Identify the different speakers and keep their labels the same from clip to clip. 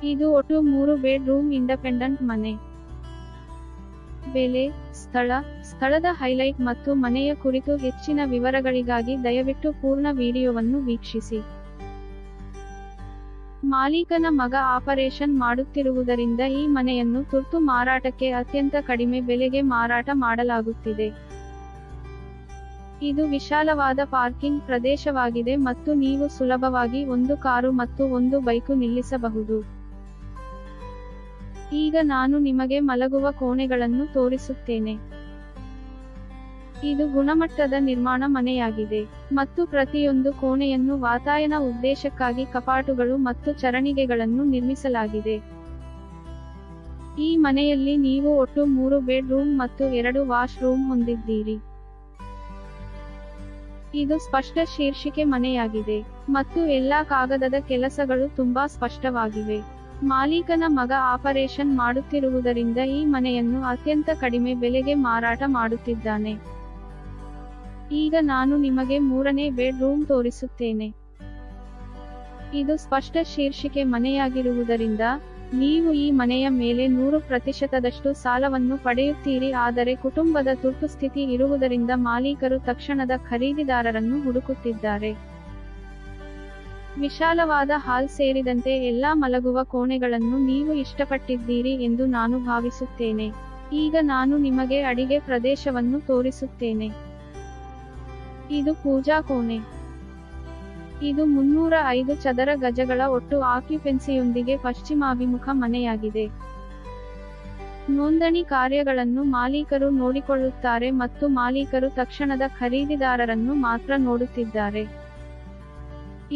Speaker 1: ಇದು ಒಟ್ಟು 3 bedroom independent ಮನೆ. ಬೆಲೆ, ಸ್ಥಳದ ಹೈಲೈಟ್ ಮತ್ತು ಮನೆಯ ಕುರಿತು ಹೆಚ್ಚಿನ ವಿವರಗಳಿಗಾಗಿ ದಯವಿಟ್ಟು ಪೂರ್ಣ ವಿಡಿಯೋವನ್ನು ವೀಕ್ಷಿಸಿ. ಮಾಲೀಕನ ಮಗ ಆಪರೇಷನ್ ಮಾಡುತ್ತಿರುವುದರಿಂದ ಈ ಮನೆಯನ್ನು ತುರ್ತು ಮಾರಾಟಕ್ಕೆ ಅತ್ಯಂತ ಕಡಿಮೆ ಬೆಲೆಗೆ ಮಾರಾಟ ಮಾಡಲಾಗುತ್ತಿದೆ. ಇದು ವಿಶಾಲವಾದ ಪಾರ್ಕಿಂಗ್ ಪ್ರದೇಶವಾಗಿದೆ ಮತ್ತು ನೀವು ಸುಲಭವಾಗಿ 1 ಕಾರು ಮತ್ತು 1 ಬೈಕು ನಿಲ್ಲಿಸಬಹುದು. ಈಗ ನಾನು ನಿಮಗೆ ಮಲಗುವ ಕೋಣೆಗಳನ್ನು ತೋರಿಸುತ್ತೇನೆ. ಇದು ಗುಣಮಟ್ಟದ ನಿರ್ಮಾಣ ಮನೆಯಾಗಿದೆ ಮತ್ತು ಪ್ರತಿಯೊಂದು ಕೋಣೆಯನ್ನು ವಾತಾಯನ ಉದ್ದೇಶಕ್ಕಾಗಿ ಕಪಾಟುಗಳು ಮತ್ತು ಚರಣಿಗೆಗಳನ್ನು ನಿರ್ಮಿಸಲಾಗಿದೆ. ಈ ಮನೆಯಲ್ಲಿ ನೀವು ಒಟ್ಟು 3 ಬೆಡ್ರೂಮ್ ಮತ್ತು 2 ವಾಶ್ ರೂಮ್ ಹೊಂದಿದ್ದೀರಿ. ಇದು ಸ್ಪಷ್ಟ ಶೀರ್ಷಿಕೆ ಮನೆಯಾಗಿದೆ ಮತ್ತು ಎಲ್ಲಾ ಕಾಗದದ ಕೆಲಸಗಳು ತುಂಬಾ ಸ್ಪಷ್ಟವಾಗಿವೆ. ಮಾಲೀಕನ ಮಗ ಆಪರೇಷನ್ ಮಾಡುತ್ತಿರುವುದರಿಂದ ಈ ಮನೆಯನ್ನು ಅತ್ಯಂತ ಕಡಿಮೆ ಬೆಲೆಗೆ ಮಾರಾಟ ಮಾಡುತ್ತಿದ್ದಾನೆ. ಈಗ ನಾನು ನಿಮಗೆ 3ನೇ ಬೆಡ್ರೂಮ್ ತೋರಿಸುತ್ತೇನೆ. ಇದು ಸ್ಪಷ್ಟ ಶೀರ್ಷಿಕೆ ಮನೆಯಾಗಿರುವುದರಿಂದ ನೀವು ಈ ಮನೆಯ ಮೇಲೆ 100% ಸಾಲವನ್ನು ಪಡೆಯುತ್ತೀರಿ. ಆದರೆ ಕುಟುಂಬದ ತುರ್ತುಸ್ಥಿತಿ ಇರುವುದರಿಂದ ಮಾಲೀಕರು ತಕ್ಷಣದ ಖರೀದಿದಾರರನ್ನು ಹುಡುಕುತ್ತಿದ್ದಾರೆ. ವಿಶಾಲವಾದ ಹಾಲ್ ಸೇರಿದಂತೆ ಎಲ್ಲಾ ಮಲಗುವ ಕೋಣೆಗಳನ್ನು ನೀವು ಇಷ್ಟಪಟ್ಟಿದ್ದೀರಿ ಎಂದು ನಾನು ಭಾವಿಸುತ್ತೇನೆ. ಈಗ ನಾನು ನಿಮಗೆ ಅಡಿಗೆ ಪ್ರದೇಶವನ್ನು ತೋರಿಸುತ್ತೇನೆ. ಇದು ಪೂಜಾ ಕೋಣೆ. ಇದು 305 ಚದರ ಗಜಗಳ ಒಟ್ಟು ಆಕ್ಯುಪೆನ್ಸಿಯೊಂದಿಗೆ ಪಶ್ಚಿಮಾಭಿಮುಖ ಮನೆಯಾಗಿದೆ. ನೋಂದಣಿ ಕಾರ್ಯಗಳನ್ನು ಮಾಲೀಕರು ನೋಡಿಕೊಳ್ಳುತ್ತಾರೆ ಮತ್ತು ಮಾಲೀಕರು ತಕ್ಷಣದ ಖರೀದಿದಾರರನ್ನು ಮಾತ್ರ ನೋಡುತ್ತಿದ್ದಾರೆ.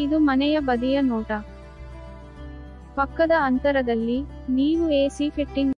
Speaker 1: ಇದು ಮನೆಯ ಬದಿಯ ನೋಟ. ಪಕ್ಕದ ಅಂತರದಲ್ಲಿ ನೀವು ಎಸಿ ಫಿಟ್ಟಿಂಗ್